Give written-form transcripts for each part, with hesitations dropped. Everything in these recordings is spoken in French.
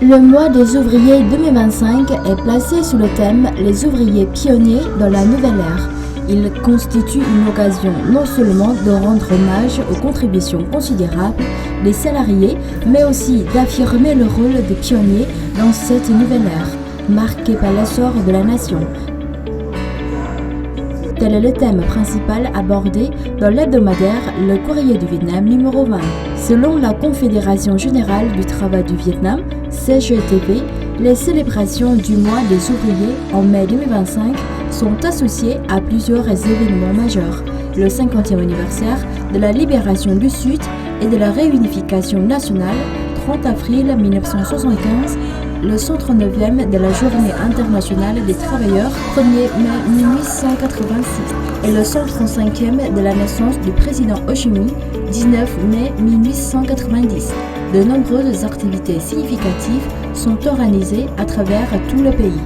Le mois des ouvriers 2025 est placé sous le thème « Les ouvriers pionniers dans la nouvelle ère ». Il constitue une occasion non seulement de rendre hommage aux contributions considérables des salariés, mais aussi d'affirmer le rôle de pionniers dans cette nouvelle ère, marquée par l'essor de la nation. Tel est le thème principal abordé dans l'hebdomadaire Le Courrier du Vietnam numéro 20. Selon la Confédération générale du travail du Vietnam, CGTV, les célébrations du mois des ouvriers en mai 2025 sont associées à plusieurs événements majeurs. Le 50e anniversaire de la libération du Sud et de la réunification nationale, 30 avril 1975, le 139e de la Journée internationale des travailleurs, 1er mai 1886, et le 135e de la naissance du président Ho Chi Minh, 19 mai 1890. De nombreuses activités significatives sont organisées à travers tout le pays.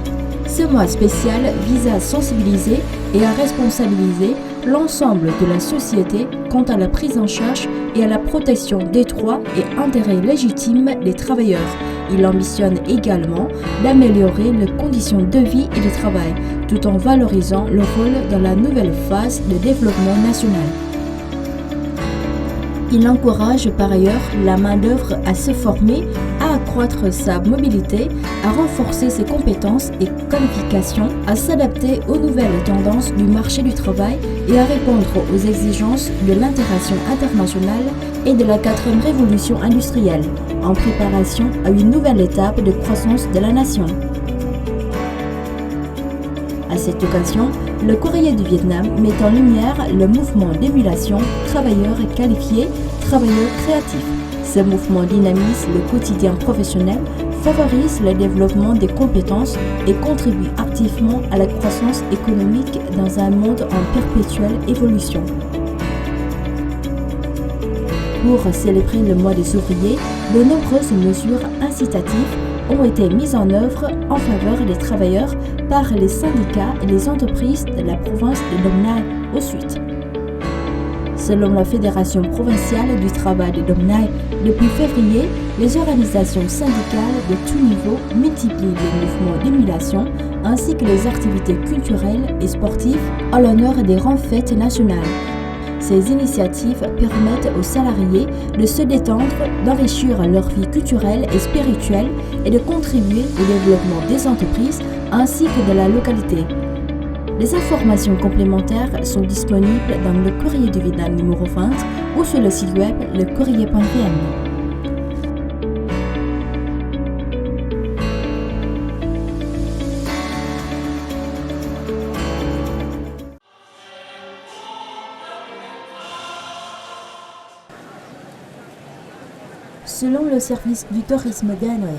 Ce mois spécial vise à sensibiliser et à responsabiliser l'ensemble de la société quant à la prise en charge et à la protection des droits et intérêts légitimes des travailleurs. Il ambitionne également d'améliorer les conditions de vie et de travail, tout en valorisant le rôle dans la nouvelle phase de développement national. Il encourage par ailleurs la main-d'œuvre à se former, à accroître sa mobilité, à renforcer ses compétences et qualifications, à s'adapter aux nouvelles tendances du marché du travail et à répondre aux exigences de l'intégration internationale et de la 4e révolution industrielle, en préparation à une nouvelle étape de croissance de la nation. À cette occasion, le Courrier du Vietnam met en lumière le mouvement d'émulation travailleurs qualifiés, travailleurs créatifs. Ce mouvement dynamise le quotidien professionnel, favorise le développement des compétences et contribue activement à la croissance économique dans un monde en perpétuelle évolution. Pour célébrer le mois des ouvriers, de nombreuses mesures incitatives ont été mises en œuvre en faveur des travailleurs par les syndicats et les entreprises de la province de Dong Nai au sud. Selon la Fédération provinciale du travail de Dong Nai, depuis février, les organisations syndicales de tout niveau multiplient les mouvements d'émulation ainsi que les activités culturelles et sportives en l'honneur des grandes fêtes nationales. Ces initiatives permettent aux salariés de se détendre, d'enrichir leur vie culturelle et spirituelle et de contribuer au développement des entreprises ainsi que de la localité. Les informations complémentaires sont disponibles dans le Courrier du Vietnam numéro 20 ou sur le site web lecourrier.vn. Selon le service du tourisme d'Hanoï,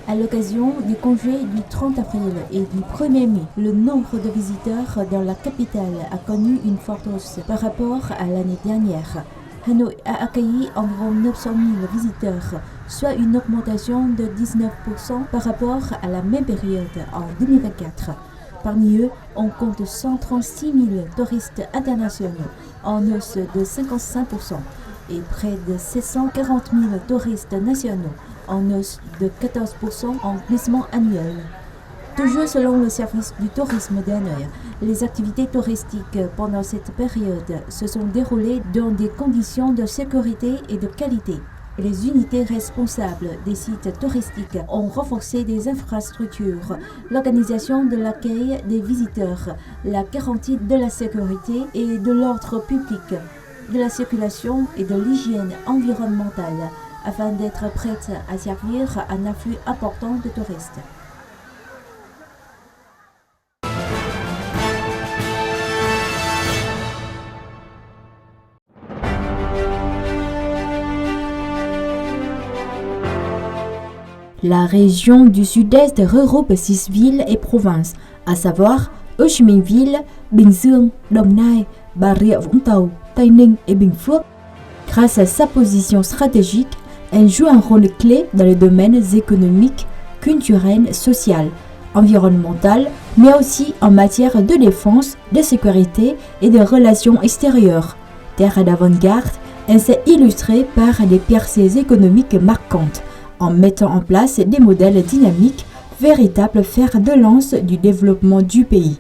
à l'occasion du congé du 30 avril et du 1er mai, le nombre de visiteurs dans la capitale a connu une forte hausse par rapport à l'année dernière. Hanoï a accueilli environ 900 000 visiteurs, soit une augmentation de 19% par rapport à la même période en 2024. Parmi eux, on compte 136 000 touristes internationaux, en hausse de 55%. Et près de 740 000 touristes nationaux, en hausse de 14% en glissement annuel. Toujours selon le service du tourisme d'Hanoï, les activités touristiques pendant cette période se sont déroulées dans des conditions de sécurité et de qualité. Les unités responsables des sites touristiques ont renforcé des infrastructures, l'organisation de l'accueil des visiteurs, la garantie de la sécurité et de l'ordre public, de la circulation et de l'hygiène environnementale, afin d'être prête à servir un afflux important de touristes. La région du sud-est regroupe 6 villes et provinces, à savoir Ho Chi Minh Ville, Bình Dương, Đồng Nai, Bà Rịa Vũng Tàu, Tây Ninh et Bình Phước. Grâce à sa position stratégique, elle joue un rôle clé dans les domaines économiques, culturels, social, environnemental, mais aussi en matière de défense, de sécurité et de relations extérieures. Terre d'avant-garde, elle s'est illustrée par des percées économiques marquantes, en mettant en place des modèles dynamiques, véritables fers de lance du développement du pays.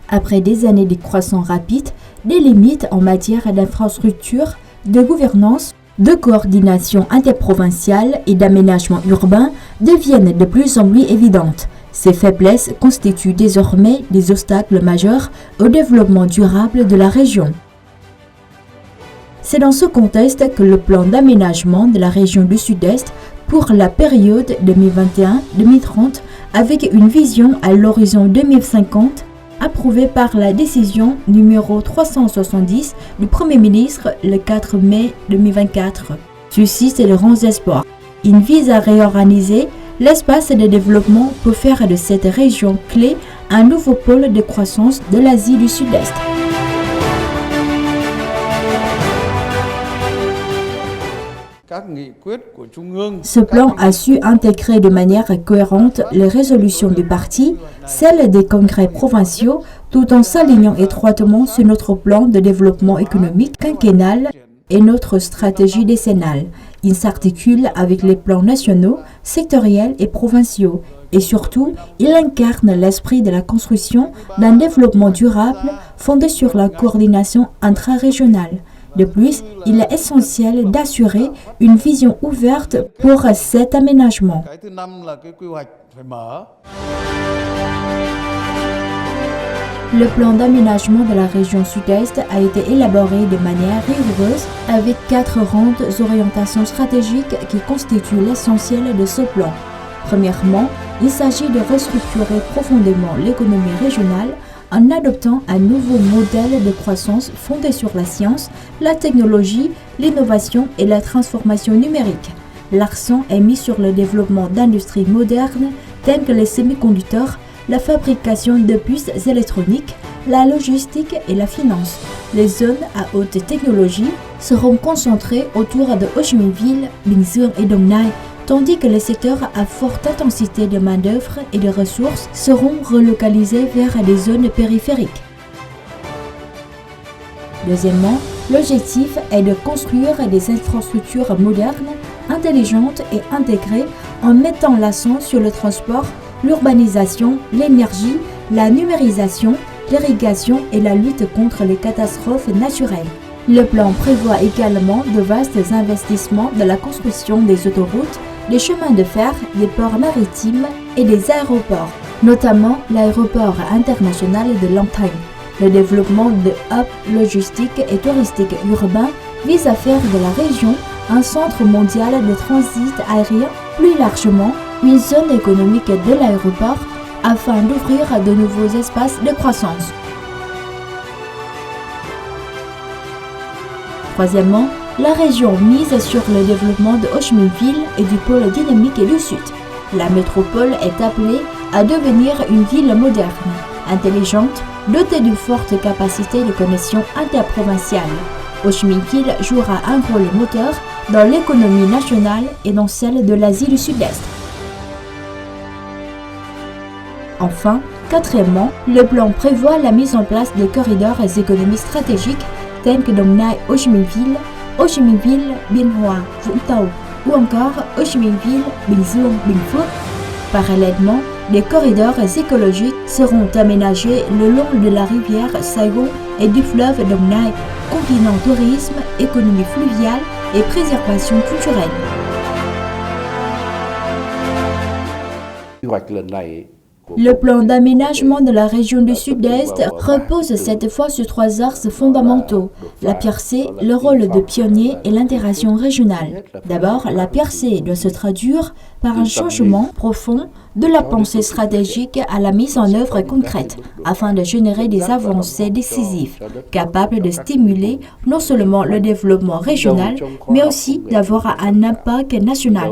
Après des années de croissance rapide, des limites en matière d'infrastructure, de gouvernance, de coordination interprovinciale et d'aménagement urbain deviennent de plus en plus évidentes. Ces faiblesses constituent désormais des obstacles majeurs au développement durable de la région. C'est dans ce contexte que le plan d'aménagement de la région du Sud-Est pour la période 2021-2030, avec une vision à l'horizon 2050, approuvé par la décision numéro 370 du Premier ministre le 4 mai 2024, suscite de grands espoirs. Il vise à réorganiser l'espace de développement pour faire de cette région clé un nouveau pôle de croissance de l'Asie du Sud-Est. Ce plan a su intégrer de manière cohérente les résolutions du parti, celles des congrès provinciaux, tout en s'alignant étroitement sur notre plan de développement économique quinquennal et notre stratégie décennale. Il s'articule avec les plans nationaux, sectoriels et provinciaux. Et surtout, il incarne l'esprit de la construction d'un développement durable fondé sur la coordination intra-régionale. De plus, il est essentiel d'assurer une vision ouverte pour cet aménagement. Le plan d'aménagement de la région Sud-Est a été élaboré de manière rigoureuse avec 4 grandes orientations stratégiques qui constituent l'essentiel de ce plan. Premièrement, il s'agit de restructurer profondément l'économie régionale en adoptant un nouveau modèle de croissance fondé sur la science, la technologie, l'innovation et la transformation numérique. L'accent est mis sur le développement d'industries modernes telles que les semi-conducteurs, la fabrication de puces électroniques, la logistique et la finance. Les zones à haute technologie seront concentrées autour de Ho Chi Minh Ville, Bình Dương et Dong Nai, tandis que les secteurs à forte intensité de main-d'œuvre et de ressources seront relocalisés vers des zones périphériques. Deuxièmement, l'objectif est de construire des infrastructures modernes, intelligentes et intégrées en mettant l'accent sur le transport, l'urbanisation, l'énergie, la numérisation, l'irrigation et la lutte contre les catastrophes naturelles. Le plan prévoit également de vastes investissements dans la construction des autoroutes, des chemins de fer, des ports maritimes et des aéroports, notamment l'aéroport international de Long Thanh. Le développement de hubs logistiques et touristiques urbains vise à faire de la région un centre mondial de transit aérien, plus largement une zone économique de l'aéroport afin d'ouvrir de nouveaux espaces de croissance. Troisièmement, la région mise sur le développement de Ho Chi Minh Ville et du pôle dynamique du Sud. La métropole est appelée à devenir une ville moderne, intelligente, dotée de fortes capacités de connexion interprovinciale. Ho Chi Minh Ville jouera un rôle moteur dans l'économie nationale et dans celle de l'Asie du Sud-Est. Enfin, quatrièmement, le plan prévoit la mise en place de corridors économiques stratégiques tels que Dong Nai Ho Chi Minh Ville, Ho Chi Minh Ville Biên Hòa Vũng Tàu ou encore Ho Chi Minh Ville Bình Dương Bình Phước. Parallèlement, des corridors écologiques seront aménagés le long de la rivière Saigon et du fleuve Dong Nai, combinant tourisme, économie fluviale et préservation culturelle. Le plan d'aménagement de la région du Sud-Est repose cette fois sur 3 axes fondamentaux. La percée, le rôle de pionnier et l'intégration régionale. D'abord, la percée doit se traduire par un changement profond de la pensée stratégique à la mise en œuvre concrète, afin de générer des avancées décisives, capables de stimuler non seulement le développement régional, mais aussi d'avoir un impact national.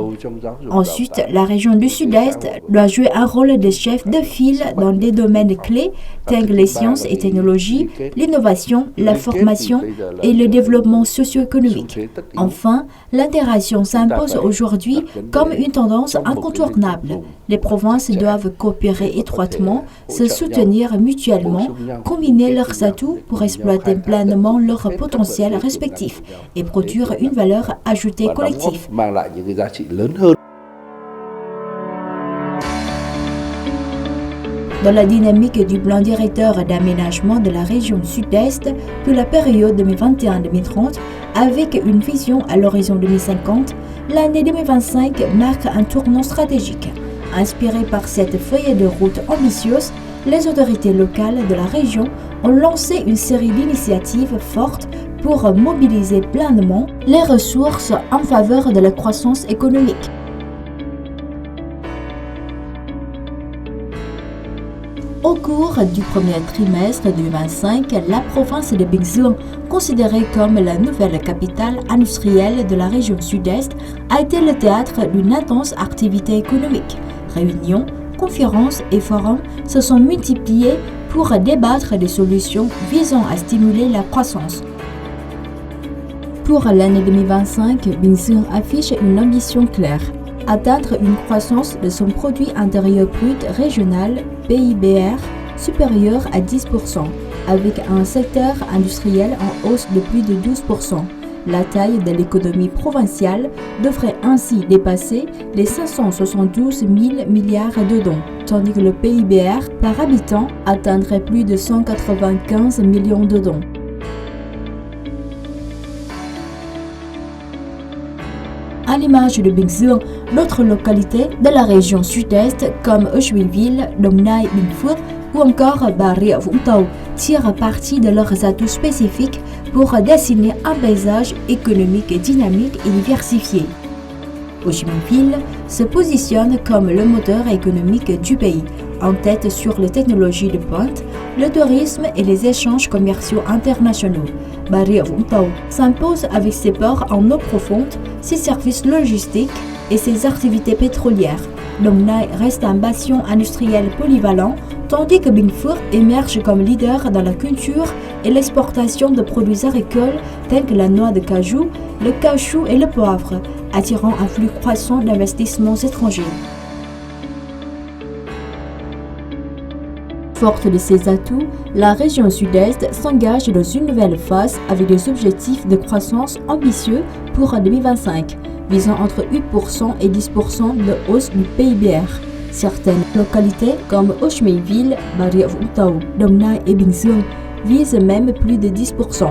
Ensuite, la région du Sud-Est doit jouer un rôle de chef de file dans des domaines clés tels que les sciences et technologies, l'innovation, la formation et le développement socio-économique. Enfin, l'intégration s'impose aujourd'hui comme une tendance tendance incontournable. Les provinces doivent coopérer étroitement, se soutenir mutuellement, combiner leurs atouts pour exploiter pleinement leur potentiel respectif et produire une valeur ajoutée collective. Dans la dynamique du plan directeur d'aménagement de la région sud-est pour la période 2021-2030, avec une vision à l'horizon 2050, l'année 2025 marque un tournant stratégique. Inspiré par cette feuille de route ambitieuse, les autorités locales de la région ont lancé une série d'initiatives fortes pour mobiliser pleinement les ressources en faveur de la croissance économique. Au cours du premier trimestre 2025, la province de Binh-duong, considérée comme la nouvelle capitale industrielle de la région sud-est, a été le théâtre d'une intense activité économique. Réunions, conférences et forums se sont multipliés pour débattre des solutions visant à stimuler la croissance. Pour l'année 2025, Binh-duong affiche une ambition claire: atteindre une croissance de son produit intérieur brut régional PIBR supérieure à 10%, avec un secteur industriel en hausse de plus de 12%. La taille de l'économie provinciale devrait ainsi dépasser les 572 000 milliards de dong, tandis que le PIBR par habitant atteindrait plus de 195 millions de dong. À l'image de Binh-duong, d'autres localités de la région sud-est comme Ô Chí Minh, Đồng Nai, Bình Phước ou encore Bà Rịa Vũng Tàu tirent parti de leurs atouts spécifiques pour dessiner un paysage économique dynamique et diversifié. Ô Chí Minh se positionne comme le moteur économique du pays, en tête sur les technologies de pointe, le tourisme et les échanges commerciaux internationaux. Bà Rịa Vũng Tàu s'impose avec ses ports en eau profonde, ses services logistiques et ses activités pétrolières. Đồng Nai reste un bastion industriel polyvalent, tandis que Bình Phước émerge comme leader dans la culture et l'exportation de produits agricoles tels que la noix de cajou, le cachou et le poivre, attirant un flux croissant d'investissements étrangers. Forte de ses atouts, la région sud-est s'engage dans une nouvelle phase avec des objectifs de croissance ambitieux pour 2025, visant entre 8% et 10% de hausse du PIBR. Certaines localités comme Ô Chí Minh, Bà Rịa Vũng Tàu, Đồng Nai et Binh-duong visent même plus de 10%.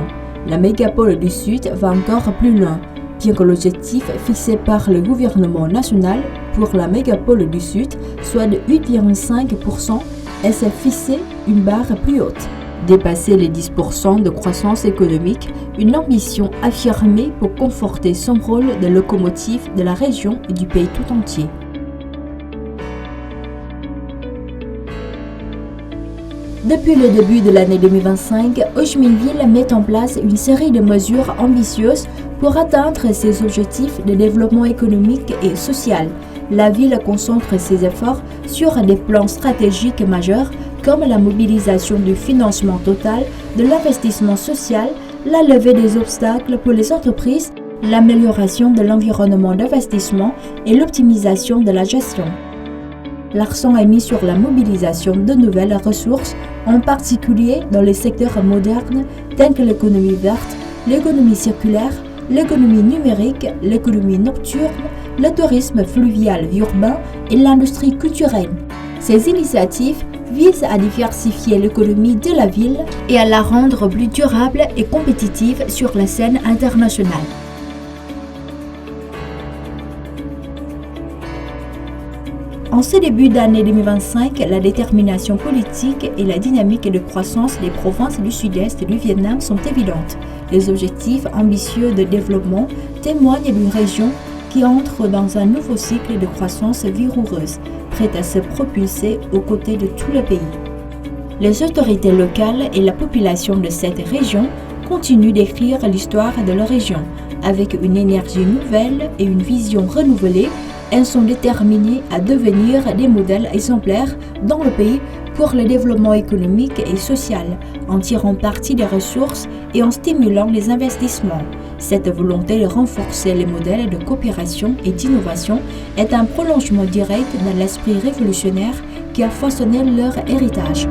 La mégapole du Sud va encore plus loin, bien que l'objectif fixé par le gouvernement national pour la mégapole du Sud soit de 8,5%. Elle s'est fixé une barre plus haute. Dépasser les 10% de croissance économique, une ambition affirmée pour conforter son rôle de locomotive de la région et du pays tout entier. Depuis le début de l'année 2025, Ô Chí Minh met en place une série de mesures ambitieuses pour atteindre ses objectifs de développement économique et social. La ville concentre ses efforts sur des plans stratégiques majeurs comme la mobilisation du financement total de l'investissement social, la levée des obstacles pour les entreprises, l'amélioration de l'environnement d'investissement et l'optimisation de la gestion. L'accent est mis sur la mobilisation de nouvelles ressources, en particulier dans les secteurs modernes tels que l'économie verte, l'économie circulaire, l'économie numérique, l'économie nocturne, le tourisme fluvial urbain et l'industrie culturelle. Ces initiatives visent à diversifier l'économie de la ville et à la rendre plus durable et compétitive sur la scène internationale. En ce début d'année 2025, la détermination politique et la dynamique de croissance des provinces du sud-est du Vietnam sont évidentes. Les objectifs ambitieux de développement témoignent d'une région qui entre dans un nouveau cycle de croissance vigoureuse, prête à se propulser aux côtés de tout le pays. Les autorités locales et la population de cette région continuent d'écrire l'histoire de leur région. Avec une énergie nouvelle et une vision renouvelée, elles sont déterminées à devenir des modèles exemplaires dans le pays pour le développement économique et social, en tirant parti des ressources et en stimulant les investissements. Cette volonté de renforcer les modèles de coopération et d'innovation est un prolongement direct de l'esprit révolutionnaire qui a façonné leur héritage.